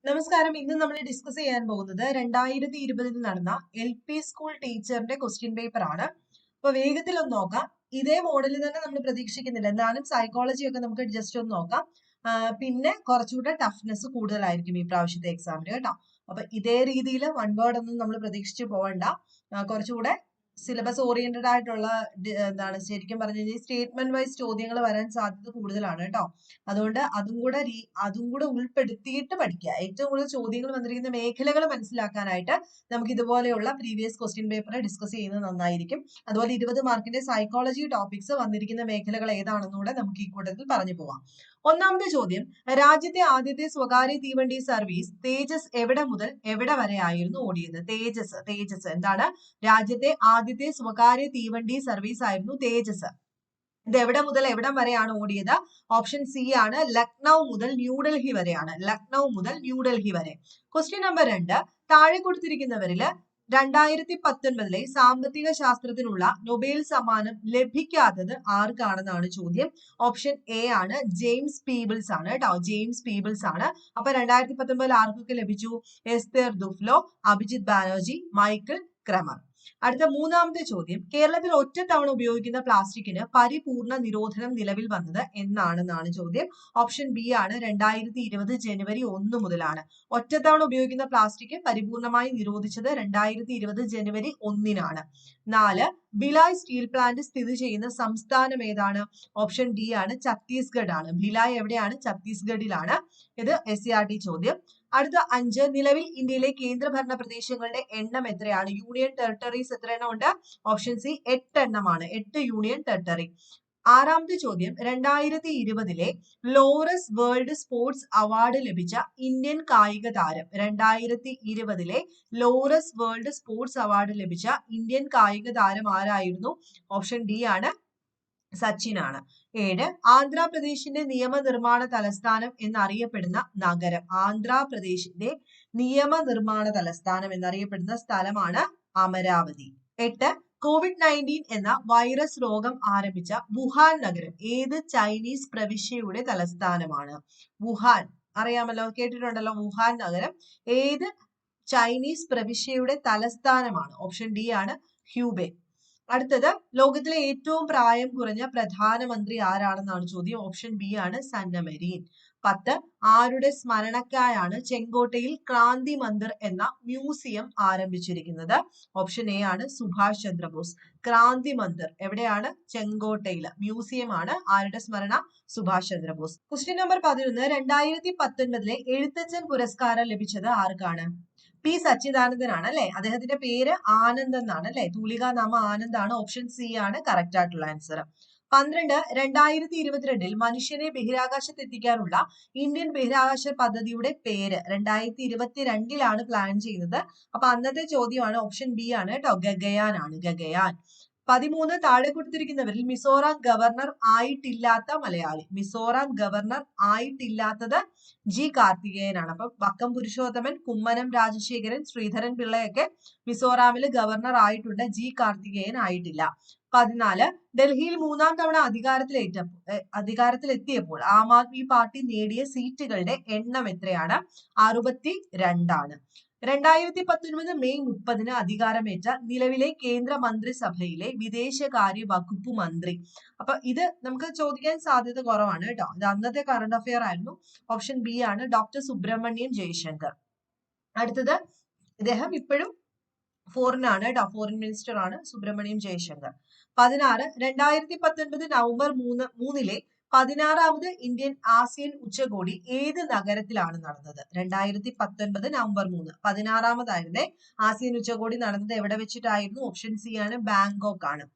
നമസ്കാരം. ഇന്ന് നമ്മൾ ഡിസ്കസ് ചെയ്യാൻ പോകുന്നത് 2020 നടന്ന LP സ്കൂൾ ടീച്ചറിന്റെ ക്വസ്റ്റ്യൻ പേപ്പർ ആണ്. അപ്പൊ വേഗത്തിൽ ഒന്ന് നോക്കാം. ഇതേ മോഡലിൽ തന്നെ നമ്മൾ പ്രതീക്ഷിക്കുന്നില്ല, എന്നാലും സൈക്കോളജി ഒക്കെ നമുക്ക് ജസ്റ്റ് ഒന്ന് നോക്കാം. പിന്നെ കുറച്ചുകൂടെ ടഫ്നെസ് കൂടുതലായിരിക്കും ഈ പ്രാവശ്യത്തെ എക്സാമിന് കേട്ടോ. അപ്പൊ ഇതേ രീതിയിൽ വൺ വേർഡ് ഒന്നും നമ്മൾ പ്രതീക്ഷിച്ചു പോകണ്ട. കുറച്ചുകൂടെ സിലബസ് ഓറിയന്റഡ് ആയിട്ടുള്ള എന്താണ് ശരിക്കും പറഞ്ഞു കഴിഞ്ഞാൽ സ്റ്റേറ്റ്മെന്റ് വൈസ് ചോദ്യങ്ങൾ വരാൻ സാധ്യത കൂടുതലാണ് കേട്ടോ. അതുകൊണ്ട് അതും കൂടെ ഉൾപ്പെടുത്തിയിട്ട് പഠിക്കുക. ഏറ്റവും കൂടുതൽ ചോദ്യങ്ങൾ വന്നിരിക്കുന്ന മേഖലകൾ മനസ്സിലാക്കാനായിട്ട് നമുക്ക് ഇതുപോലെയുള്ള പ്രീവിയസ് ക്വസ്റ്റ്യൻ പേപ്പർ ഡിസ്കസ് ചെയ്യുന്നത് നന്നായിരിക്കും. അതുപോലെ 20 മാർക്കിന്റെ സൈക്കോളജി ടോപ്പിക്സ് വന്നിരിക്കുന്ന മേഖലകൾ ഏതാണെന്നൂടെ നമുക്ക് ഈ കൂട്ടത്തിൽ പറഞ്ഞു പോവാം. ഒന്നാമത്തെ ചോദ്യം, രാജ്യത്തെ ആദ്യത്തെ സ്വകാര്യ തീവണ്ടി സർവീസ് തേജസ് എവിടെ മുതൽ എവിടെ വരെ ആയിരുന്നു ഓടിയത്? തേജസ് എന്താണ്? രാജ്യത്തെ ആദ്യത്തെ സ്വകാര്യ തീവണ്ടി സർവീസ് ആയിരുന്നു തേജസ്. ഇത് എവിടെ മുതൽ എവിടം വരെയാണ് ഓടിയത്? ഓപ്ഷൻ സി ആണ്, ലക്നൗ മുതൽ ന്യൂഡൽഹി വരെയാണ്. ലക്നൗ മുതൽ ന്യൂഡൽഹി വരെ. ക്വസ്റ്റ്യൻ നമ്പർ 2, താഴെ കൊടുത്തിരിക്കുന്നവരില് 2019 സാമ്പത്തിക ശാസ്ത്രത്തിനുള്ള നൊബേൽ സമ്മാനം ലഭിക്കാത്തത് ആർക്കാണെന്നാണ് ചോദ്യം. ഓപ്ഷൻ എ ആണ്, ജെയിംസ് പീബിൾസ് ആണ് കേട്ടോ. ജെയിംസ് പീബിൾസ് ആണ്. അപ്പൊ 2019 ആർക്കൊക്കെ ലഭിച്ചു? Esther ദുഫ്ലോ, Abhijit Banerjee, Michael Kremer. അടുത്ത മൂന്നാമത്തെ ചോദ്യം, കേരളത്തിൽ ഒറ്റത്തവണ ഉപയോഗിക്കുന്ന പ്ലാസ്റ്റിക്കിന് പരിപൂർണ നിരോധനം നിലവിൽ വന്നത് എന്നാണെന്നാണ് ചോദ്യം. ഓപ്ഷൻ ബി ആണ്, 2020 ജനുവരി 1 മുതലാണ്. ഒറ്റത്തവണ ഉപയോഗിക്കുന്ന പ്ലാസ്റ്റിക് പരിപൂർണമായി നിരോധിച്ചത് 2020 ജനുവരി 1-നാണ്. 4, ഭിലായ് സ്റ്റീൽ പ്ലാന്റ് സ്ഥിതി ചെയ്യുന്ന സംസ്ഥാനം ഏതാണ്? ഓപ്ഷൻ ഡി ആണ്, ഛത്തീസ്ഗഡ് ആണ്. ഭിലായ് എവിടെയാണ്? ഛത്തീസ്ഗഡിലാണ്. ഇത് SCRT ചോദ്യം. അടുത്ത 5, നിലവിൽ ഇന്ത്യയിലെ കേന്ദ്രഭരണ പ്രദേശങ്ങളുടെ എണ്ണം എത്രയാണ്? യൂണിയൻ ടെറിട്ടറീസ് എത്ര എണ്ണം ഉണ്ട്? ഓപ്ഷൻ സി 8 എണ്ണമാണ്. 8 യൂണിയൻ ടെറിട്ടറി. ആറാമത്തെ ചോദ്യം, 2020 ലോറസ് വേൾഡ് സ്പോർട്സ് അവാർഡ് ലഭിച്ച ഇന്ത്യൻ കായിക താരം. 2020 ലോറസ് വേൾഡ് സ്പോർട്സ് അവാർഡ് ലഭിച്ച ഇന്ത്യൻ കായിക താരം ആരായിരുന്നു? ഓപ്ഷൻ ഡി ആണ്, സച്ചിൻ ആണ്. 7, ആന്ധ്രാപ്രദേശിന്റെ നിയമനിർമ്മാണ തലസ്ഥാനം എന്നറിയപ്പെടുന്ന നഗരം. ആന്ധ്രാപ്രദേശിന്റെ നിയമനിർമ്മാണ തലസ്ഥാനം എന്നറിയപ്പെടുന്ന സ്ഥലമാണ് അമരാവതി. 8, COVID-19 എന്ന വൈറസ് രോഗം ആരംഭിച്ച വുഹാൻ നഗരം ഏത് ചൈനീസ് പ്രവിശ്യയുടെ തലസ്ഥാനമാണ്? വുഹാൻ അറിയാമല്ലോ, കേട്ടിട്ടുണ്ടല്ലോ. വുഹാൻ നഗരം ഏത് ചൈനീസ് പ്രവിശ്യയുടെ തലസ്ഥാനമാണ്? ഓപ്ഷൻ ഡി ആണ്, ഹ്യൂബെ. അടുത്തത്, ലോകത്തിലെ ഏറ്റവും പ്രായം കുറഞ്ഞ പ്രധാനമന്ത്രി ആരാണെന്നാണ് ചോദ്യം. ഓപ്ഷൻ ബി ആണ്, സന്ന മെരീൻ. 10, ആരുടെ സ്മരണയ്ക്കായാണ് ചെങ്കോട്ടയിൽ ക്രാന്തി മന്ദിർ എന്ന മ്യൂസിയം ആരംഭിച്ചിരിക്കുന്നത്? ഓപ്ഷൻ എ ആണ്, സുഭാഷ് ചന്ദ്രബോസ്. ക്രാന്തി മന്ദിർ എവിടെയാണ്? ചെങ്കോട്ടയിൽ. മ്യൂസിയം ആണ്. ആരുടെ സ്മരണ? സുഭാഷ് ചന്ദ്രബോസ്. ക്വസ്റ്റ്യൻ നമ്പർ 11, 2019 എഴുത്തച്ഛൻ പുരസ്കാരം ലഭിച്ചത് ആർക്കാണ്? പി സച്ചിദാനന്ദനാണ് അല്ലെ. അദ്ദേഹത്തിന്റെ പേര് ആനന്ദ് എന്നാണ് അല്ലെ. തൂലികാ നാമ ആനന്ദ് ആണ്. ഓപ്ഷൻ സി ആണ് കറക്റ്റ് ആയിട്ടുള്ള ആൻസർ. 12, 2022 മനുഷ്യനെ ബഹിരാകാശത്ത് എത്തിക്കാനുള്ള ഇന്ത്യൻ ബഹിരാകാശ പദ്ധതിയുടെ പേര് 2022 പ്ലാൻ ചെയ്യുന്നത്. അപ്പൊ അന്നത്തെ ചോദ്യമാണ് ഓപ്ഷൻ ബി ആണ് കേട്ടോ, ഗഗയാൻ ആണ്. ഗഗയാൻ. 13, താഴെ കൊടുത്തിരിക്കുന്നവരിൽ മിസോറാം ഗവർണർ ആയിട്ടില്ലാത്ത മലയാളി. മിസോറാം ഗവർണർ ആയിട്ടില്ലാത്തത് ജി കാർത്തികേയനാണ്. അപ്പൊ വക്കം പുരുഷോത്തമൻ, കുമ്മനം രാജശേഖരൻ, ശ്രീധരൻ പിള്ളയൊക്കെ മിസോറാമിൽ ഗവർണർ ആയിട്ടുണ്ട്. ജി കാർത്തികേയൻ ആയിട്ടില്ല. 14, ഡൽഹിയിൽ 3-ാം തവണ അധികാരത്തിലെത്തിയപ്പോൾ ആം ആദ്മി പാർട്ടി നേടിയ സീറ്റുകളുടെ എണ്ണം എത്രയാണ്? 62 ആണ്. 2019 മെയ് 30 അധികാരമേറ്റ നിലവിലെ കേന്ദ്ര മന്ത്രിസഭയിലെ വിദേശകാര്യ വകുപ്പ് മന്ത്രി. അപ്പൊ ഇത് നമുക്ക് ചോദിക്കാൻ സാധ്യത കുറവാണ് കേട്ടോ. ഇത് അന്നത്തെ കറണ്ട് അഫെയർ ആയിരുന്നു. ഓപ്ഷൻ ബി ആണ്, ഡോക്ടർ സുബ്രഹ്മണ്യം ജയശങ്കർ. അടുത്തത്, ഇദ്ദേഹം ഇപ്പോഴും ഫോറിൻ ആണ് കേട്ടോ. ഫോറിൻ മിനിസ്റ്റർ ആണ് സുബ്രഹ്മണ്യം ജയശങ്കർ. 16, 2019 നവംബർ 3 16ാമത് ഇന്ത്യൻ ആസിയൻ ഉച്ചകോടി ഏത് നഗരത്തിലാണ് നടന്നത്? 2019 നവംബർ 3 16ാമതായിരുന്നേ ആസിയൻ ഉച്ചകോടി നടന്നത് എവിടെ വെച്ചിട്ടായിരുന്നു? ഓപ്ഷൻ സി ആണ്, ബാങ്കോക്ക് ആണ്.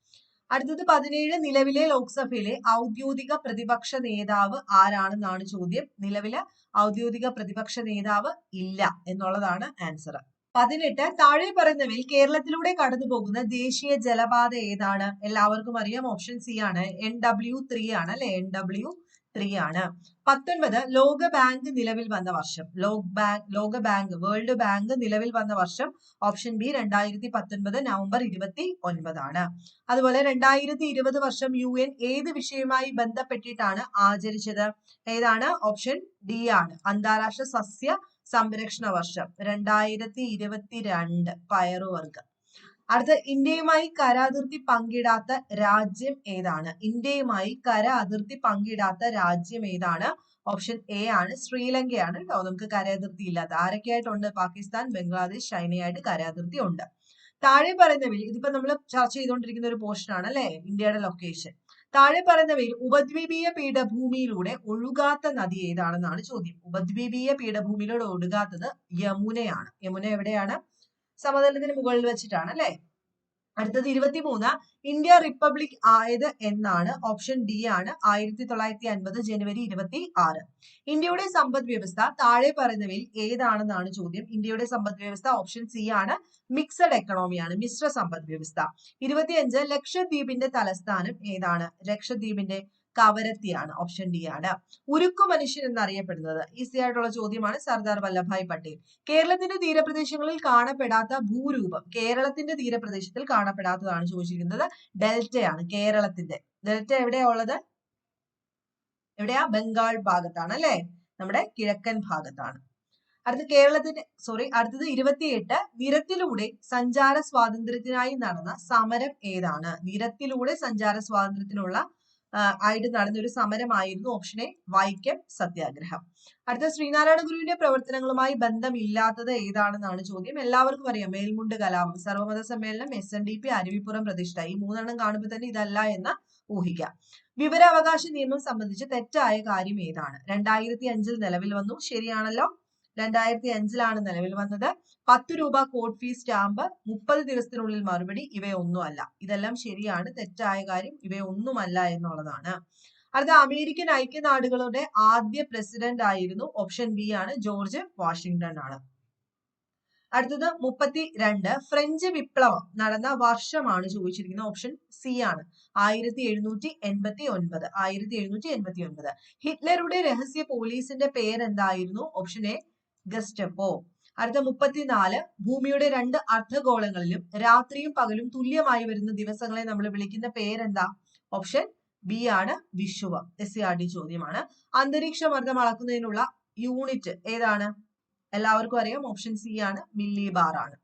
അടുത്തത് 17, നിലവിലെ ലോക്സഭയിലെ ഔദ്യോഗിക പ്രതിപക്ഷ നേതാവ് ആരാണെന്നാണ് ചോദ്യം. നിലവിലെ ഔദ്യോഗിക പ്രതിപക്ഷ നേതാവ് ഇല്ല എന്നുള്ളതാണ് ആൻസർ. 18, താഴെ പറയുന്നവയിൽ കേരളത്തിലൂടെ കടന്നു പോകുന്ന ദേശീയ ജലപാത ഏതാണ്? എല്ലാവർക്കും അറിയാം, ഓപ്ഷൻ സി ആണ്, NW3 ആണ് അല്ലെ. NW3 ആണ്. 19, ലോക ബാങ്ക് നിലവിൽ വന്ന വർഷം. വേൾഡ് ബാങ്ക് നിലവിൽ വന്ന വർഷം. ഓപ്ഷൻ ബി 2019 നവംബർ 29 ആണ്. അതുപോലെ 2020 വർഷം UN ഏത് വിഷയവുമായി ബന്ധപ്പെട്ടിട്ടാണ് ആചരിച്ചത്? ഏതാണ്? ഓപ്ഷൻ ഡി ആണ്, അന്താരാഷ്ട്ര സസ്യ സംരക്ഷണ വർഷം 2022 പയറുവർഗം. അടുത്ത ഇന്ത്യയുമായി കര അതിർത്തി പങ്കിടാത്ത രാജ്യം ഏതാണ്? ഇന്ത്യയുമായി കര അതിർത്തി പങ്കിടാത്ത രാജ്യം ഏതാണ്? ഓപ്ഷൻ എ ആണ് ശ്രീലങ്കയാണ് കേട്ടോ. നമുക്ക് കര അതിർത്തി ഇല്ലാത്ത ആരൊക്കെയായിട്ടുണ്ട്? പാകിസ്ഥാൻ, ബംഗ്ലാദേശ്, ചൈനയായിട്ട് കര അതിർത്തി ഉണ്ട്. താഴെ പറയുന്നവയിൽ ഇതിപ്പോ നമ്മൾ ചർച്ച ചെയ്തുകൊണ്ടിരിക്കുന്ന ഒരു പോർഷൻ ആണ് അല്ലെ, ഇന്ത്യയുടെ ലൊക്കേഷൻ. താഴെ പറയുന്നവയിൽ ഉപദ്വീപീയ പീഠഭൂമിയിലൂടെ ഒഴുകാത്ത നദി ഏതാണെന്നാണ് ചോദ്യം. ഉപദ്വീപീയ പീഠഭൂമിയിലൂടെ ഒഴുകാത്തത് യമുനയാണ്. യമുന എവിടെയാണ്? സമതലത്തിന് മുകളിൽ വെച്ചിട്ടാണ് അല്ലെ. അടുത്തത് 23. ഇന്ത്യ റിപ്പബ്ലിക് ആയത് എന്നാണ്? ഓപ്ഷൻ ഡി ആണ് 1950 ജനുവരി 26. ഇന്ത്യയുടെ സമ്പദ് വ്യവസ്ഥ താഴെ പറയുന്നവയിൽ ഏതാണെന്നാണ് ചോദ്യം. ഇന്ത്യയുടെ സമ്പദ് വ്യവസ്ഥ ഓപ്ഷൻ സി ആണ് മിക്സഡ് എക്കണോമിയാണ്, മിശ്ര സമ്പദ് വ്യവസ്ഥ. 25. ലക്ഷദ്വീപിന്റെ തലസ്ഥാനം ഏതാണ്? ലക്ഷദ്വീപിന്റെ കവരത്തിയാണ്, ഓപ്ഷൻ ഡി ആണ്. ഉരുക്കു മനുഷ്യൻ എന്നറിയപ്പെടുന്നത് ഈസി ആയിട്ടുള്ള ചോദ്യമാണ്. സർദാർ വല്ലഭായ് പട്ടേൽ. കേരളത്തിന്റെ തീരപ്രദേശങ്ങളിൽ കാണപ്പെടാത്ത ഭൂരൂപം, കേരളത്തിന്റെ തീരപ്രദേശത്തിൽ കാണപ്പെടാത്തതാണ് ചോദിച്ചിരിക്കുന്നത്. ഡെൽറ്റയാണ് കേരളത്തിന്റെ. ഡെൽറ്റ എവിടെയാ ഉള്ളത്? എവിടെയാ? ബംഗാൾ ഭാഗത്താണ് അല്ലെ, നമ്മുടെ കിഴക്കൻ ഭാഗത്താണ്. അടുത്തത് 28. നിരത്തിലൂടെ സഞ്ചാര സ്വാതന്ത്ര്യത്തിനായി നടന്ന സമരം ഏതാണ്? നിരത്തിലൂടെ സഞ്ചാര സ്വാതന്ത്ര്യത്തിനുള്ള ആയിട്ട് നടന്ന ഒരു സമരമായിരുന്നു ഓപ്ഷൻ എ വൈക്കം സത്യാഗ്രഹം. അടുത്ത ശ്രീനാരായണ ഗുരുവിന്റെ പ്രവർത്തനങ്ങളുമായി ബന്ധമില്ലാത്തത് ഏതാണെന്നാണ് ചോദ്യം. എല്ലാവർക്കും അറിയാം, മേൽമുണ്ട് കലാപം, സർവമത സമ്മേളനം, SNDP, അരുവിപ്പുറം പ്രതിഷ്ഠ. ഈ മൂന്നെണ്ണം കാണുമ്പോൾ തന്നെ ഇതല്ല എന്ന് ഊഹിക്കാം. വിവരാവകാശ നിയമം സംബന്ധിച്ച് തെറ്റായ കാര്യം ഏതാണ്? 2005 നിലവിൽ വന്നു, ശരിയാണല്ലോ. 2005 നിലവിൽ വന്നത്. 10 രൂപ കോഡ് ഫീസ് സ്റ്റാമ്പ്, 30 ദിവസത്തിനുള്ളിൽ മറുപടി, ഇവയൊന്നുമല്ല. ഇതെല്ലാം ശരിയാണ്. തെറ്റായ കാര്യം ഇവയൊന്നുമല്ല എന്നുള്ളതാണ്. അടുത്ത അമേരിക്കൻ ഐക്യനാടുകളുടെ ആദ്യ പ്രസിഡന്റ് ആയിരുന്നു? ഓപ്ഷൻ ബി ആണ് ജോർജ് വാഷിംഗ്ടൺ ആണ്. അടുത്തത് 32. ഫ്രഞ്ച് വിപ്ലവം നടന്ന വർഷമാണ് ചോദിച്ചിരിക്കുന്നത്. ഓപ്ഷൻ സി ആണ് 1789. 1789. ഹിറ്റ്ലറുടെ രഹസ്യ പോലീസിന്റെ പേരെന്തായിരുന്നു? Option A Gestapo. അടുത്ത 34. ഭൂമിയുടെ 2 അർദ്ധഗോളങ്ങളിലും രാത്രിയും പകലും തുല്യമായി വരുന്ന ദിവസങ്ങളെ നമ്മൾ വിളിക്കുന്ന പേരെന്താ? ഓപ്ഷൻ ബി ആണ് വിഷുവം. SCRT ചോദ്യമാണ്. അന്തരീക്ഷ മർദ്ദം അളക്കുന്നതിനുള്ള യൂണിറ്റ് ഏതാണ്? എല്ലാവർക്കും അറിയാം, ഓപ്ഷൻ സി ആണ് മില്ലിബാർ ആണ്.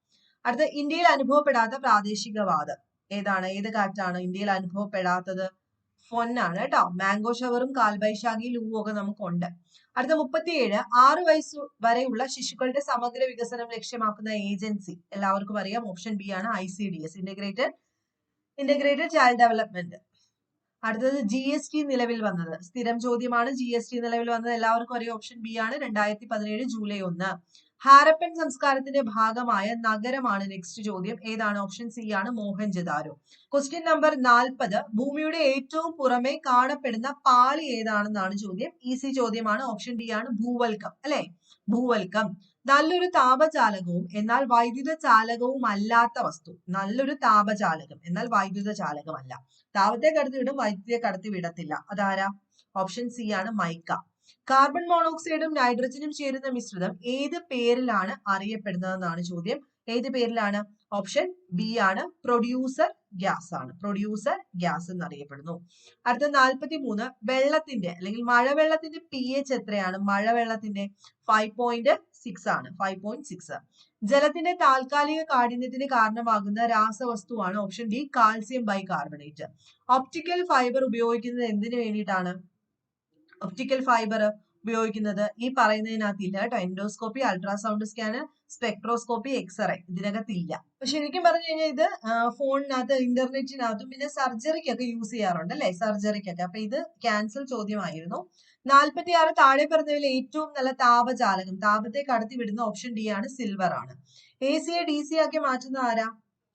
അടുത്ത ഇന്ത്യയിൽ അനുഭവപ്പെടാത്ത പ്രാദേശികവാദം ഏതാണ്? ഏത് കാറ്റാണ് ഇന്ത്യയിൽ അനുഭവപ്പെടാത്തത്? ഫൊന്നാണ് കേട്ടോ. മാംഗോ ഷവറും കാൽബൈശാഖി ലൂവും ഒക്കെ നമുക്കുണ്ട്. അടുത്ത 37. 6 വയസ്സ് വരെയുള്ള ശിശുക്കളുടെ സമഗ്ര വികസനം ലക്ഷ്യമാക്കുന്ന ഏജൻസി എല്ലാവർക്കും അറിയാം, ഓപ്ഷൻ ബി ആണ് ICDS, ഇന്റഗ്രേറ്റഡ് ചൈൽഡ് ഡെവലപ്മെന്റ്. അടുത്തത് GST നിലവിൽ വന്നത് സ്ഥിരം ചോദ്യമാണ്. GST നിലവിൽ വന്നത് എല്ലാവർക്കും അറിയാം, ഓപ്ഷൻ ബി ആണ് 2017 ജൂലൈ 1. ഹാരപ്പൻ സംസ്കാരത്തിന്റെ ഭാഗമായ നഗരമാണ് നെക്സ്റ്റ് ചോദ്യം. ഏതാണ്? ഓപ്ഷൻ സി ആണ് മോഹൻജദാരോ. Question number 40. ഭൂമിയുടെ ഏറ്റവും പുറമെ കാണപ്പെടുന്ന പാളി ഏതാണെന്നാണ് ചോദ്യം. ഈസി ചോദ്യമാണ്. ഓപ്ഷൻ ഡി ആണ് ഭൂവൽക്കം അല്ലെ, ഭൂവൽക്കം. നല്ലൊരു താപചാലകവും എന്നാൽ വൈദ്യുത ചാലകവും അല്ലാത്ത വസ്തു. നല്ലൊരു താപചാലകം എന്നാൽ വൈദ്യുത ചാലകമല്ല. താപത്തെ കടത്തിവിടും, വൈദ്യുതിയെ കടത്തിവിടത്തില്ല. അതാരാ? ഓപ്ഷൻ സി ആണ് മൈക്ക. കാർബൺ മോണോക്സൈഡും നൈട്രജനും ചേരുന്ന മിശ്രിതം ഏത് പേരിലാണ് അറിയപ്പെടുന്നതെന്നാണ് ചോദ്യം. ഏത് പേരിലാണ്? ഓപ്ഷൻ ബി ആണ് പ്രൊഡ്യൂസർ ഗ്യാസ് ആണ്. പ്രൊഡ്യൂസർ ഗ്യാസ് എന്നറിയപ്പെടുന്നു. അടുത്ത 43. വെള്ളത്തിന്റെ അല്ലെങ്കിൽ മഴവെള്ളത്തിന്റെ pH എത്രയാണ്? മഴവെള്ളത്തിന്റെ 5.6 ആണ്. 5.6. ജലത്തിന്റെ താൽക്കാലിക കാഠിന്യത്തിന് കാരണമാകുന്ന രാസവസ്തുവാണ്? Option D calcium bicarbonate. Optical fibre ഉപയോഗിക്കുന്നത് എന്തിനു വേണ്ടിയിട്ടാണ്? ഒപ്റ്റിക്കൽ ഫൈബർ ഉപയോഗിക്കുന്നത് ഈ പറയുന്നതിനകത്തില്ല കേട്ടോ. Endoscopy, ultrasound scan, spectroscopy, x ray ഇതിനകത്തില്ല. ശരിക്കും പറഞ്ഞു കഴിഞ്ഞാൽ ഇത് ഫോണിനകത്ത്, ഇന്റർനെറ്റിനകത്തും പിന്നെ സർജറിക്കൊക്കെ യൂസ് ചെയ്യാറുണ്ട് അല്ലെ, സർജറിക്കൊക്കെ. അപ്പൊ ഇത് ക്യാൻസൽ ചോദ്യമായിരുന്നു. 46. താഴെ പറഞ്ഞതിൽ ഏറ്റവും നല്ല താപചാലകം, താപത്തെ കടത്തിവിടുന്ന ഓപ്ഷൻ ഡി ആണ് സിൽവർ ആണ്. AC യെ DC ആക്കി മാറ്റുന്ന ആരാ?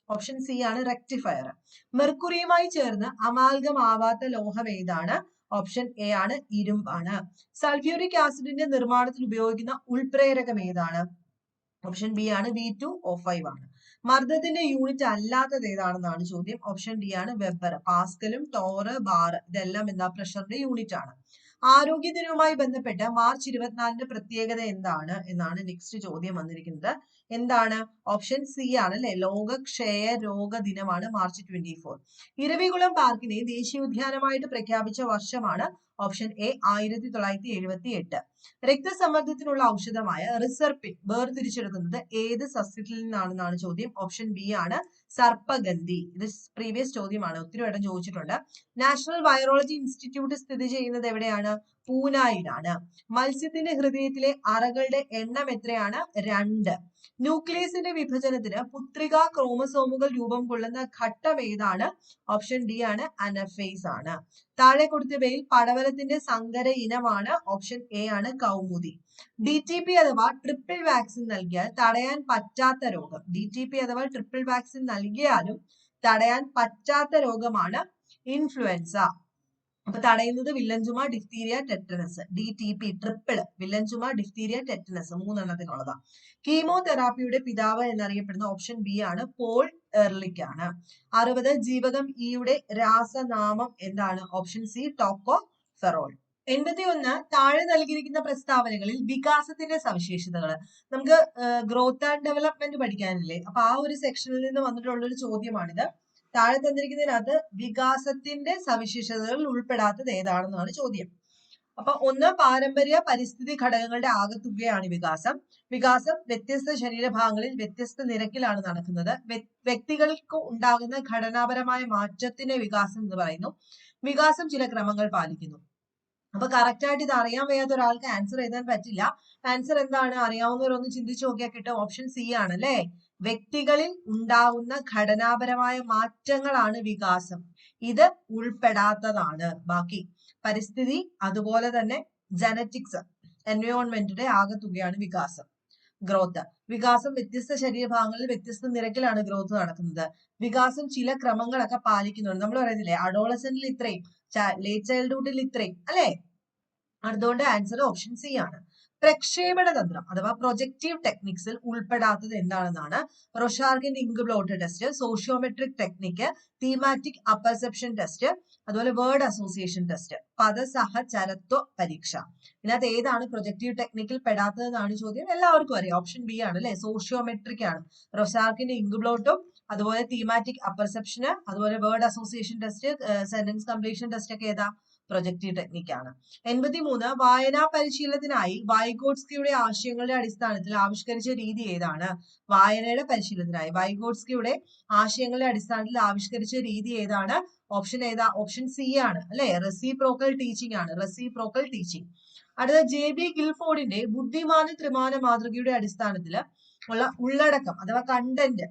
ഓപ്ഷൻ സി ആണ് റെക്ടിഫയർ. മെർക്കുറിയുമായി ചേർന്ന് അമാൽഗം ആവാത്ത ലോഹം ഏതാണ്? ഓപ്ഷൻ എ ആണ് ഇരുമ്പാണ്. സൾഫ്യൂരിക് ആസിഡിന്റെ നിർമ്മാണത്തിൽ ഉപയോഗിക്കുന്ന ഉൾപ്രേരകം ഏതാണ്? ഓപ്ഷൻ ബി ആണ് V2O5 ആണ്. മർദ്ദത്തിന്റെ യൂണിറ്റ് അല്ലാത്തത് ഏതാണെന്നാണ് ചോദ്യം. ഓപ്ഷൻ ഡി ആണ് വെബർ. പാസ്കലും ടോറ് ബാർ ഇതെല്ലാം എന്താ? പ്രഷറിന്റെ യൂണിറ്റ് ആണ്. ആരോഗ്യ ദിനവുമായി ബന്ധപ്പെട്ട് മാർച്ച് 24 പ്രത്യേകത എന്താണ് എന്നാണ് നെക്സ്റ്റ് ചോദ്യം വന്നിരിക്കുന്നത്. എന്താണ്? ഓപ്ഷൻ സി ആണ് അല്ലെ, ലോകക്ഷയ രോഗ ദിനമാണ് മാർച്ച് 24. ഇരവികുളം പാർക്കിനെ ദേശീയോദ്യാനമായിട്ട് പ്രഖ്യാപിച്ച വർഷമാണ് ഓപ്ഷൻ എ 1978. രക്തസമ്മർദ്ദത്തിനുള്ള ഔഷധമായ റിസർപ്പിൻ വേർതിരിച്ചെടുക്കുന്നത് ഏത് സസ്യത്തിൽ നിന്നാണെന്നാണ് ചോദ്യം. ഓപ്ഷൻ ബി ആണ് സർപ്പഗന്ധി. ഇത് പ്രീവിയസ് ചോദ്യമാണ്, ഒത്തിരി വട്ടം ചോദിച്ചിട്ടുണ്ട്. നാഷണൽ വൈറോളജി ഇൻസ്റ്റിറ്റ്യൂട്ട് സ്ഥിതി ചെയ്യുന്നത് എവിടെയാണ്? പൂനായിലാണ്. മത്സ്യത്തിന്റെ ഹൃദയത്തിലെ അറകളുടെ എണ്ണം എത്രയാണ്? 2. ന്യൂക്ലിയസിന്റെ വിഭജനത്തിന് പുത്രികാ ക്രോമസോമുകൾ രൂപം കൊള്ളുന്ന ഘട്ടം ഏതാണ്? ഓപ്ഷൻ ഡി ആണ് അനഫേസ് ആണ്. താഴെ കൊടുത്തവയിൽ പടവലത്തിന്റെ സങ്കര ഇനമാണ്? ഓപ്ഷൻ എ ആണ് കൗമുദി. DTP അഥവാ ട്രിപ്പിൾ വാക്സിൻ നൽകിയാൽ തടയാൻ പറ്റാത്ത രോഗം. DTP അഥവാ ട്രിപ്പിൾ വാക്സിൻ നൽകിയാലും തടയാൻ പറ്റാത്ത രോഗമാണ് ഇൻഫ്ലുവൻസ. അപ്പൊ തടയുന്നത് വില്ലൻ ചുമ, diphtheria, tetanus. DTP triple, villain ചുമ, ഡിഫ്തീരിയ, ടെറ്റനസ്, 3 കീമോതെറാപ്പിയുടെ പിതാവ് എന്നറിയപ്പെടുന്ന ഓപ്ഷൻ ബി ആണ് പോൾ എർലിക് ആണ്. 60 ജീവകം ഇയുടെ രാസനാമം എന്താണ്? Option C tocopherol. 81 താഴെ നൽകിയിരിക്കുന്ന പ്രസ്താവനകളിൽ വികാസത്തിന്റെ സവിശേഷതകൾ. നമുക്ക് ഗ്രോത്ത് ആൻഡ് ഡെവലപ്മെന്റ് പഠിക്കാനില്ലേ, അപ്പൊ ആ ഒരു സെക്ഷനിൽ നിന്ന് വന്നിട്ടുള്ള ഒരു ചോദ്യമാണിത്. താഴെ തന്നിരിക്കുന്നതിനകത്ത് വികാസത്തിന്റെ സവിശേഷതകൾ ഉൾപ്പെടാത്തത് ഏതാണെന്നാണ് ചോദ്യം. അപ്പൊ 1 പാരമ്പര്യ പരിസ്ഥിതി ഘടകങ്ങളുടെ ആകെത്തുകയാണ് വികാസം. വികാസം വ്യത്യസ്ത ശരീരഭാഗങ്ങളിൽ വ്യത്യസ്ത നിരക്കിലാണ് നടക്കുന്നത്. വ്യക്തികൾക്ക് ഉണ്ടാകുന്ന ഘടനാപരമായ മാറ്റത്തിനെ വികാസം എന്ന് പറയുന്നു. വികാസം ചില ക്രമങ്ങൾ പാലിക്കുന്നു. അപ്പൊ കറക്റ്റ് ആയിട്ട് ഇത് അറിയാൻ വയ്യാത്ത ഒരാൾക്ക് ആൻസർ എഴുതാൻ പറ്റില്ല. ആൻസർ എന്താണ്? അറിയാവുന്നവരൊന്ന് ചിന്തിച്ചു നോക്കിയാൽ കിട്ടും. ഓപ്ഷൻ സി ആണ് അല്ലെ, വ്യക്തികളിൽ ഉണ്ടാകുന്ന ഘടനാപരമായ മാറ്റങ്ങളാണ് വികാസം. ഇത് ഉൾപ്പെടാത്തതാണ്. ബാക്കി പരിസ്ഥിതി, അതുപോലെ തന്നെ ജനറ്റിക്സ്, എൻവയോൺമെന്റിന്റെ ആകെത്തുകയാണ് വികാസം. ഗ്രോത്ത്, വികാസം വ്യത്യസ്ത ശരീരഭാഗങ്ങളിൽ വ്യത്യസ്ത നിരക്കിലാണ് ഗ്രോത്ത് നടക്കുന്നത്. വികാസം ചില ക്രമങ്ങളൊക്കെ പാലിക്കുന്നുണ്ട്. നമ്മൾ പറയുന്നില്ലേ അഡോളസെന്റിൽ ഇത്രയും, ലേറ്റ് ചൈൽഡ്ഹുഡിൽ ഇത്രയും അല്ലെ. അതുകൊണ്ട് ആൻസർ ഓപ്ഷൻ സി ആണ്. പ്രക്ഷേപണ തന്ത്രം അഥവാ പ്രൊജക്റ്റീവ് ടെക്നിക്സിൽ ഉൾപ്പെടാത്തത് എന്താണെന്നാണ്? റൊഷാർഗിന്റെ ink blot test, sociometric technique, thematic apperception test, അതുപോലെ വേർഡ് അസോസിയേഷൻ ടെസ്റ്റ്, പദസഹചരത്വ പരീക്ഷ. ഇതിനകത്ത് ഏതാണ് പ്രൊജക്റ്റീവ് ടെക്നിക്കിൽ പെടാത്തതെന്നാണ് ചോദ്യം. എല്ലാവർക്കും അറിയാം, ഓപ്ഷൻ ബി ആണ് അല്ലെ, സോഷ്യോമെട്രിക് ആണ്. റൊഷാർഗിന്റെ ഇങ്ക് ബ്ലോട്ടും അതുപോലെ തീമാറ്റിക് അപ്പർസെപ്ഷന്, അതുപോലെ word association test, sentence completion test ഒക്കെ ഏതാ? പ്രൊജക്റ്റീവ് ടെക്നിക് ആണ്. 83 വായനാ പരിശീലനത്തിനായി വൈഗോട്സ്കിയുടെ ആശയങ്ങളുടെ അടിസ്ഥാനത്തിൽ ആവിഷ്കരിച്ച രീതി ഏതാണ്? വായനയുടെ പരിശീലനത്തിനായി വൈഗോട്സ്കിയുടെ ആശയങ്ങളുടെ അടിസ്ഥാനത്തിൽ ആവിഷ്കരിച്ച രീതി ഏതാണ്? ഓപ്ഷൻ ഏതാ? ഓപ്ഷൻ സി ആണ് അല്ലെ, റെസിപ്രോക്കൽ ടീച്ചിങ് ആണ്. Reciprocal teaching. അടുത്ത JB ഗിൽഫോർഡിന്റെ ബുദ്ധിമാന ത്രിമാന മാതൃകയുടെ അടിസ്ഥാനത്തിൽ ഉള്ള ഉള്ളടക്കം അഥവാ കണ്ടന്റ്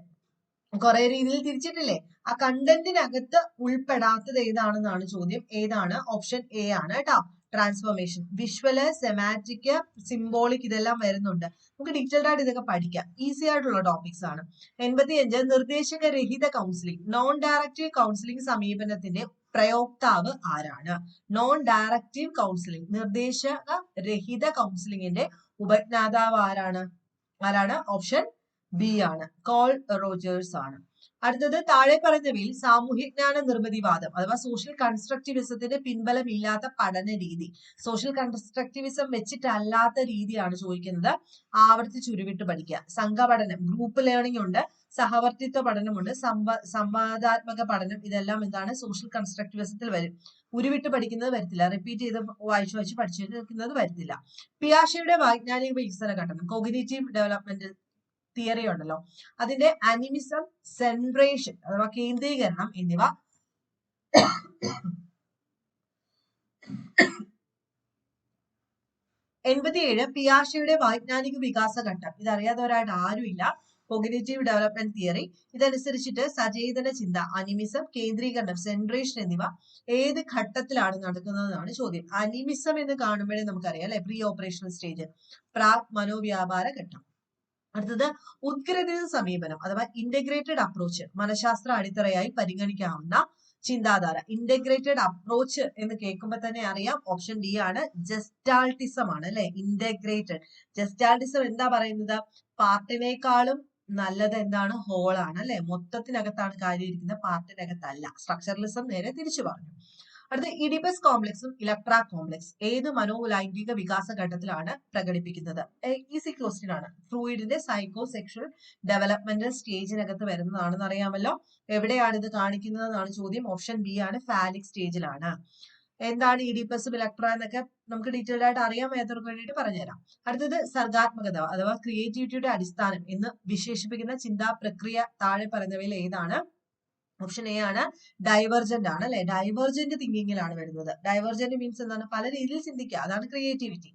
കുറെ രീതിയിൽ തിരിച്ചിട്ടില്ലേ, ആ കണ്ടന്റിനകത്ത് ഉൾപ്പെടാത്തത് ഏതാണെന്നാണ് ചോദ്യം. ഏതാണ്? ഓപ്ഷൻ എ ആണ് കേട്ടോ. ട്രാൻസ്ഫോർമേഷൻ, വിഷ്വല്, സെമാറ്റിക്, സിംബോളിക് ഇതെല്ലാം വരുന്നുണ്ട്. നമുക്ക് ഡീറ്റെയിൽഡ് ആയിട്ട് ഇതൊക്കെ പഠിക്കാം. ഈസി ആയിട്ടുള്ള ടോപ്പിക്സ് ആണ്. 85 നിർദ്ദേശക രഹിത കൗൺസിലിംഗ്, നോൺ ഡയറക്റ്റീവ് കൗൺസിലിംഗ് സമീപനത്തിന്റെ പ്രയോക്താവ് ആരാണ്? നോൺ ഡയറക്റ്റീവ് കൗൺസിലിംഗ്, നിർദ്ദേശക രഹിത കൗൺസിലിംഗിന്റെ ഉപജ്ഞാതാവ് ആരാണ്? ഓപ്ഷൻ ബി ആണ്, കോൾ റോജേഴ്സ് ആണ്. അടുത്തത് താഴെ പറയുന്നവയിൽ സാമൂഹ്യജ്ഞാന നിർമ്മിതിവാദം അഥവാ സോഷ്യൽ കൺസ്ട്രക്റ്റിവിസത്തിന്റെ പിൻബലമില്ലാത്ത പഠന രീതി. സോഷ്യൽ കൺസ്ട്രക്റ്റിവിസം വെച്ചിട്ടല്ലാത്ത രീതിയാണ് ചോദിക്കുന്നത്. ആവർത്തിച്ച് ഉരുവിട്ട് പഠിക്കുക. സംഘപഠനം, ഗ്രൂപ്പ് ലേണിംഗ് ഉണ്ട്, സഹവർത്തിത്വ പഠനമുണ്ട്, സംവാദാത്മക പഠനം, ഇതെല്ലാം എന്താണ്? സോഷ്യൽ കൺസ്ട്രക്റ്റിവിസത്തിൽ വരും. ഉരുവിട്ട് പഠിക്കുന്നത് വരത്തില്ല, റിപ്പീറ്റ് ചെയ്ത് വായിച്ചു പഠിച്ചിരിക്കുന്നത് വരത്തില്ല. പിയാഷയുടെ വൈജ്ഞാനിക വികസന ഘട്ടം, കോഗ്നിറ്റീവ് ഡെവലപ്മെന്റ് തിയറി ഉണ്ടല്ലോ, അതിന്റെ അനിമിസം, സെൻട്രേഷൻ അഥവാ കേന്ദ്രീകരണം എന്നിവ 87 പിയാഷയുടെ വൈജ്ഞാനിക വികാസ ഘട്ടം, ഇതറിയാത്തവരായിട്ട് ആരുമില്ല. കോഗ്നിറ്റീവ് ഡെവലപ്മെന്റ് തിയറി ഇതനുസരിച്ചിട്ട് സചേതന ചിന്ത, അനിമിസം, കേന്ദ്രീകരണം, സെൻട്രേഷൻ എന്നിവ ഏത് ഘട്ടത്തിലാണ് നടക്കുന്നതെന്നാണ് ചോദ്യം. അനിമിസം എന്ന് കാണുമ്പോഴേ നമുക്കറിയാം അല്ലെ, പ്രീ ഓപ്പറേഷണൽ സ്റ്റേജ്, പ്രാഗ് മനോവ്യാപാര ഘട്ടം. അടുത്തത് ഉത്ഗ്രഥിത സമീപനം അഥവാ ഇന്റഗ്രേറ്റഡ് അപ്രോച്ച്, മനഃശാസ്ത്ര അടിത്തറയായി പരിഗണിക്കാവുന്ന ചിന്താധാര. ഇന്റഗ്രേറ്റഡ് അപ്രോച്ച് എന്ന് കേൾക്കുമ്പോൾ തന്നെ അറിയാം ഓപ്ഷൻ ഡി ആണ്, ജസ്റ്റാൾട്ടിസം ആണ് അല്ലെ. ഇന്റഗ്രേറ്റഡ് ജസ്റ്റാൾട്ടിസം എന്താ പറയുന്നത്? പാർട്ടിനേക്കാളും നല്ലത് എന്താണ്? ഹോൾ ആണ് അല്ലെ. മൊത്തത്തിനകത്താണ് കാര്യം ഇരിക്കുന്നത്, പാർട്ടിനകത്തല്ല. സ്ട്രക്ചറലിസം നേരെ തിരിച്ചു പറഞ്ഞു. അടുത്ത ഇഡിപ്പസ് കോംപ്ലക്സും ഇലക്ട്ര കോംപ്ലക്സ് ഏത് മനോലൈംഗിക വികാസ ഘട്ടത്തിലാണ് പ്രകടിപ്പിക്കുന്നത്? ഈസി ക്വസ്റ്റ്യൻ ആണ്. ഫ്രൂയിഡിന്റെ സൈക്കോ സെക്ഷൽ ഡെവലപ്മെന്റൽ സ്റ്റേജിനകത്ത് വരുന്നതാണെന്ന് അറിയാമല്ലോ. എവിടെയാണ് ഇത് കാണിക്കുന്നതെന്നാണ് ചോദ്യം. ഓപ്ഷൻ ബി ആണ്, ഫാലിക് സ്റ്റേജിലാണ്. എന്താണ് ഇഡിപ്പസും ഇലക്ട്ര എന്നൊക്കെ നമുക്ക് ഡീറ്റെയിൽഡ് ആയിട്ട് അറിയാൻ വയ്യാത്തവർക്ക് വേണ്ടിയിട്ട് പറഞ്ഞുതരാം. അടുത്തത് സർഗാത്മകത അഥവാ ക്രിയേറ്റിവിറ്റിയുടെ അടിസ്ഥാനം എന്ന് വിശേഷിപ്പിക്കുന്ന ചിന്താ പ്രക്രിയ താഴെ പറയുന്നവയിൽ ഏതാണ്? ഓപ്ഷൻ എ ആണ്, ഡൈവർജന്റ് ആണ് അല്ലെ. ഡൈവർജന്റ് തിങ്കിങ്ങിലാണ് വരുന്നത്. ഡൈവർജന്റ് മീൻസ് എന്താണ്? പല രീതിയിൽ ചിന്തിക്കുക, അതാണ് ക്രിയേറ്റിവിറ്റി.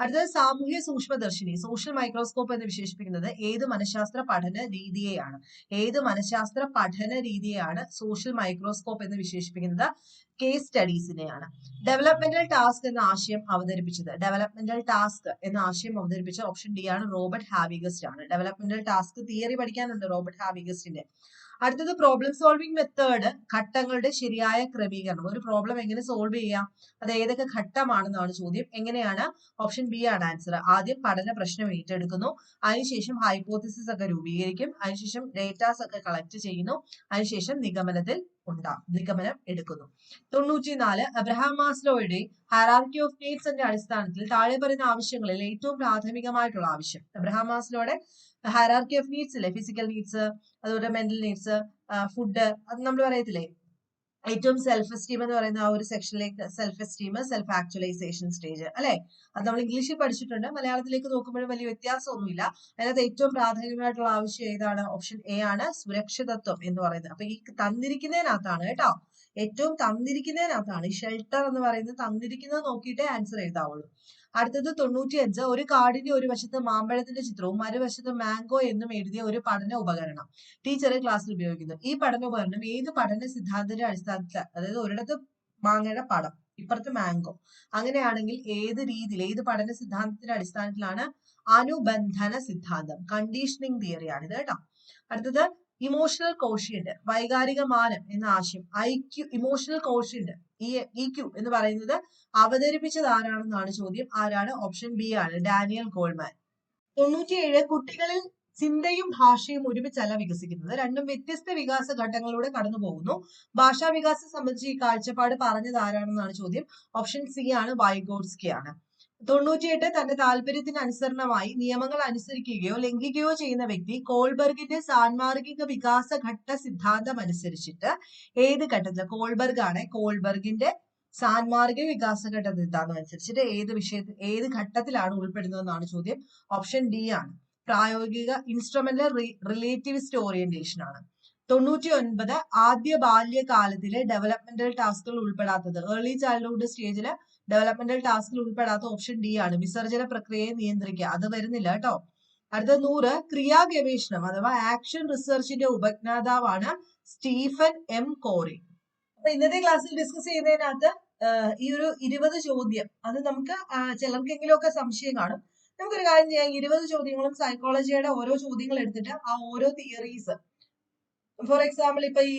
അടുത്തത് സാമൂഹ്യ സൂക്ഷ്മദർശിനി സോഷ്യൽ മൈക്രോസ്കോപ്പ് എന്ന് വിശേഷിപ്പിക്കുന്നത് ഏത് മനഃശാസ്ത്ര പഠന രീതിയെയാണ്? ഏത് മനഃശാസ്ത്ര പഠന രീതിയെയാണ് സോഷ്യൽ മൈക്രോസ്കോപ്പ് എന്ന് വിശേഷിപ്പിക്കുന്നത്? കേസ് സ്റ്റഡീസിനെയാണ്. ഡെവലപ്മെന്റൽ ടാസ്ക് എന്ന ആശയം അവതരിപ്പിച്ചത് ഓപ്ഷൻ ഡി ആണ്, റോബർട്ട് ഹാവിഗസ്റ്റ് ആണ്. ഡെവലപ്മെന്റൽ ടാസ്ക് തിയറി പഠിക്കാനുണ്ട് റോബർട്ട് ഹാവിഗസ്റ്റിന്റെ. അടുത്തത് പ്രോബ്ലം സോൾവിംഗ് മെത്തേഡ് ഘട്ടങ്ങളുടെ ശരിയായ ക്രമീകരണം. ഒരു പ്രോബ്ലം എങ്ങനെ സോൾവ് ചെയ്യാം, അത് ഏതൊക്കെ ഘട്ടമാണെന്നാണ് ചോദ്യം. എങ്ങനെയാണ്? ഓപ്ഷൻ ബി ആണ് ആൻസർ. ആദ്യം പഠന പ്രശ്നം ഏറ്റെടുക്കുന്നു, അതിനുശേഷം ഹൈപ്പോത്തിസിസ് ഒക്കെ രൂപീകരിക്കും, അതിനുശേഷം ഡേറ്റാസ് ഒക്കെ കളക്ട് ചെയ്യുന്നു, അതിനുശേഷം നിഗമനം എടുക്കുന്നു. 94 അബ്രഹാം മാസ്ലോയുടെ ഹയറാർക്കി ഓഫ് നീഡ്സിന്റെ അടിസ്ഥാനത്തിൽ താഴെ പറയുന്ന ആവശ്യങ്ങളിൽ ഏറ്റവും പ്രാഥമികമായിട്ടുള്ള ആവശ്യം. അബ്രഹാം മാസ്ലോയുടെ ഹയറാർക്കി ഓഫ് നീഡ്സ് ഇല്ലേ, ഫിസിക്കൽ നീഡ്സ്, അതുപോലെ മെന്റൽ നീഡ്സ്, ഫുഡ്, അത് നമ്മൾ പറയത്തില്ലേ, ഏറ്റവും സെൽഫ് എസ്റ്റീം എന്ന് പറയുന്ന ആ ഒരു സെക്ഷനിലേക്ക് self esteem, self actualisation stage അല്ലെ. അത് നമ്മൾ ഇംഗ്ലീഷിൽ പഠിച്ചിട്ടുണ്ട്. മലയാളത്തിലേക്ക് നോക്കുമ്പോഴും വലിയ വ്യത്യാസമൊന്നുമില്ല. അതിനകത്ത് ഏറ്റവും പ്രാഥമികമായിട്ടുള്ള ആവശ്യം ഏതാണ്? ഓപ്ഷൻ എ ആണ്, സുരക്ഷിതത്വം എന്ന് പറയുന്നത്. അപ്പൊ ഈ തന്നിരിക്കുന്നതിനകത്താണ് കേട്ടോ, ഏറ്റവും തന്നിരിക്കുന്നതിനകത്താണ്. ഈ ഷെൽട്ടർ എന്ന് പറയുന്നത് തന്നിരിക്കുന്നത് നോക്കിയിട്ടേ ആൻസർ എഴുതാവുള്ളൂ. അടുത്തത് 95 ഒരു കാർഡിന്റെ ഒരു വശത്ത് മാമ്പഴത്തിന്റെ ചിത്രവും മറുവശത്ത് മാംഗോ എന്നും എഴുതിയ ഒരു പഠന ഉപകരണം ടീച്ചർ ക്ലാസ്സിൽ ഉപയോഗിക്കുന്നു. ഈ പഠന ഉപകരണം ഏത് പഠന സിദ്ധാന്തത്തിന്റെ അടിസ്ഥാനത്തിൽ, അതായത് ഒരിടത്ത് മാങ്ങയുടെ പടം, ഇപ്പുറത്ത് മാംഗോ, അങ്ങനെയാണെങ്കിൽ ഏത് പഠന സിദ്ധാന്തത്തിന്റെ അടിസ്ഥാനത്തിലാണ്? അനുബന്ധന സിദ്ധാന്തം, കണ്ടീഷനിങ് തിയറി ആണ് ഇത് കേട്ടോ. അടുത്തത് ഇമോഷണൽ കോഷ്യന്റ്, വൈകാരിക മാനം എന്ന ആശയം ഇമോഷണൽ കോഷ്യന്റ് EQ എന്ന് പറയുന്നത് അവതരിപ്പിച്ചത് ആരാണെന്നാണ് ചോദ്യം. ആരാണ്? ഓപ്ഷൻ ബി ആണ്, ഡാനിയൽ ഗോൾമാൻ. 97 കുട്ടികളിൽ ചിന്തയും ഭാഷയും ഒരുമിച്ചല്ല വികസിക്കുന്നത്, രണ്ടും വ്യത്യസ്ത വികാസ ഘട്ടങ്ങളിലൂടെ കടന്നു പോകുന്നു. ഭാഷാ വികാസം സംബന്ധിച്ച് ഈ കാഴ്ചപ്പാട് പറഞ്ഞത് ആരാണെന്നാണ് ചോദ്യം. ഓപ്ഷൻ സി ആണ്, വൈഗോട്സ്കി ആണ്. 98 തന്റെ താല്പര്യത്തിന് അനുസരണമായി നിയമങ്ങൾ അനുസരിക്കുകയോ ലംഘിക്കുകയോ ചെയ്യുന്ന വ്യക്തി കോൾബർഗിന്റെ സാൻമാർഗിക വികാസ ഘട്ട സിദ്ധാന്തം അനുസരിച്ചിട്ട് ഏത് ഘട്ടത്തിൽ? കോൾബർഗിന്റെ സാൻമാർഗിക വികാസഘട്ട സിദ്ധാന്തം അനുസരിച്ചിട്ട് ഏത് ഘട്ടത്തിലാണ് ഉൾപ്പെടുന്നതെന്നാണ് ചോദ്യം. ഓപ്ഷൻ ഡി ആണ്, പ്രായോഗിക ഇൻസ്ട്രുമെന്റൽ റിലേറ്റിവിസ്റ്റ് ഓറിയന്റേഷൻ ആണ്. 99 ആദ്യ ബാല്യകാലത്തിലെ ഡെവലപ്മെന്റൽ ടാസ്കുകൾ ഉൾപ്പെടാത്തത്, ഏർലി ചൈൽഡ്ഹുഡ് സ്റ്റേജില് ഡെവലപ്മെന്റൽ ടാസ്കിൽ ഉൾപ്പെടാത്ത ഓപ്ഷൻ ഡി ആണ്, വിസർജന പ്രക്രിയയെ നിയന്ത്രിക്കുക. അത് വരുന്നില്ല കേട്ടോ. അടുത്ത 100 ക്രിയാ ഗവേഷണം അഥവാ ആക്ഷൻ റിസർച്ചിന്റെ ഉപജ്ഞാതാവാണ് സ്റ്റീഫൻ എം കോറി. അപ്പൊ ഇന്നത്തെ ക്ലാസ്സിൽ ഡിസ്കസ് ചെയ്യുന്നതിനകത്ത് ഈ ഒരു 20 ചോദ്യം, അത് നമുക്ക് ചിലർക്കെങ്കിലും ഒക്കെ സംശയം കാണും. നമുക്കൊരു കാര്യം ചെയ്യാം, 20 ചോദ്യങ്ങളും സൈക്കോളജിയുടെ ഓരോ ചോദ്യങ്ങൾ എടുത്തിട്ട് ആ ഓരോ തിയറീസ്, ഫോർ എക്സാമ്പിൾ ഇപ്പൊ ഈ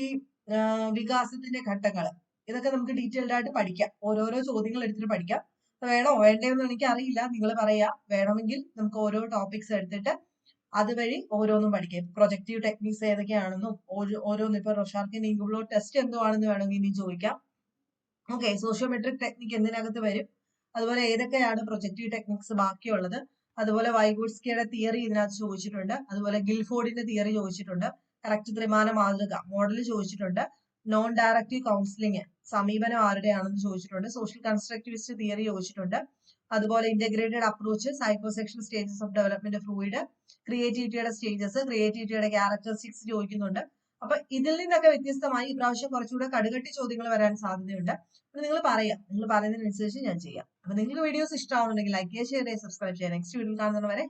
വികാസത്തിന്റെ ഘട്ടങ്ങൾ, ഇതൊക്കെ നമുക്ക് ഡീറ്റെയിൽഡ് ആയിട്ട് പഠിക്കാം. ഓരോരോ ചോദ്യങ്ങൾ എടുത്തിട്ട് പഠിക്കാം. വേണോ വേണ്ടേന്ന് എനിക്ക് അറിയില്ല, നിങ്ങൾ പറയാ. വേണമെങ്കിൽ നമുക്ക് ഓരോ ടോപ്പിക്സ് എടുത്തിട്ട് അതുവഴി ഓരോന്നും പഠിക്കാം. പ്രൊജക്റ്റീവ് ടെക്നിക്സ് ഏതൊക്കെയാണെന്നും ഓരോന്നും, ഇപ്പൊ റൊഷാർക്കിൻ ഇൻകുബ്ലോ ടെസ്റ്റ് എന്തുവാണെന്ന് വേണമെങ്കിൽ ഇനി ചോദിക്കാം. ഓക്കെ, സോഷ്യോമെട്രിക് ടെക്നിക് എന്തിനകത്ത് വരും, അതുപോലെ ഏതൊക്കെയാണ് പ്രൊജക്റ്റീവ് ടെക്നിക്സ് ബാക്കിയുള്ളത്, അതുപോലെ വൈഗോട്സ്കിയുടെ തിയറി ഇതിനകത്ത് ചോദിച്ചിട്ടുണ്ട്, അതുപോലെ ഗിൽഫോർഡിന്റെ തിയറി ചോദിച്ചിട്ടുണ്ട്, കറക്റ്റ് ത്രിമാന മാതൃക മോഡൽ ചോദിച്ചിട്ടുണ്ട്, നോൺ ഡയറക്റ്റീവ് കൗൺസിലിംഗ് സമീപനം ആരുടെയാണെന്ന് ചോദിച്ചിട്ടുണ്ട്, സോഷ്യൽ കൺസ്ട്രക്റ്റിവിസ്റ്റ് തിയറി ചോദിച്ചിട്ടുണ്ട്, അതുപോലെ integrated approach, psychosexual stages of development fluid, ക്രിയേറ്റിവിറ്റിയുടെ സ്റ്റേജസ്, ക്രിയേറ്റിവിറ്റിയുടെ ക്യാരക്ടറിസ്റ്റിക്സ് ചോദിക്കുന്നുണ്ട്. അപ്പൊ ഇതിൽ നിന്നൊക്കെ വ്യത്യസ്തമായി ഈ പ്രാവശ്യം കുറച്ചുകൂടെ കടുകട്ടി ചോദ്യങ്ങൾ വരാൻ സാധ്യതയുണ്ട്. അപ്പൊ നിങ്ങൾ പറയുന്നതിനനുസരിച്ച് ഞാൻ ചെയ്യാം. അപ്പൊ നിങ്ങൾക്ക് വീഡിയോസ് ഇഷ്ടമാവുന്നുണ്ടെങ്കിൽ ലൈക്ക് ചെയ്യുക, ഷെയർ ചെയ്യുക, സബ്സ്ക്രൈബ് ചെയ്യുക. നെക്സ്റ്റ് വീഡിയോയിൽ കാണുന്നവരെ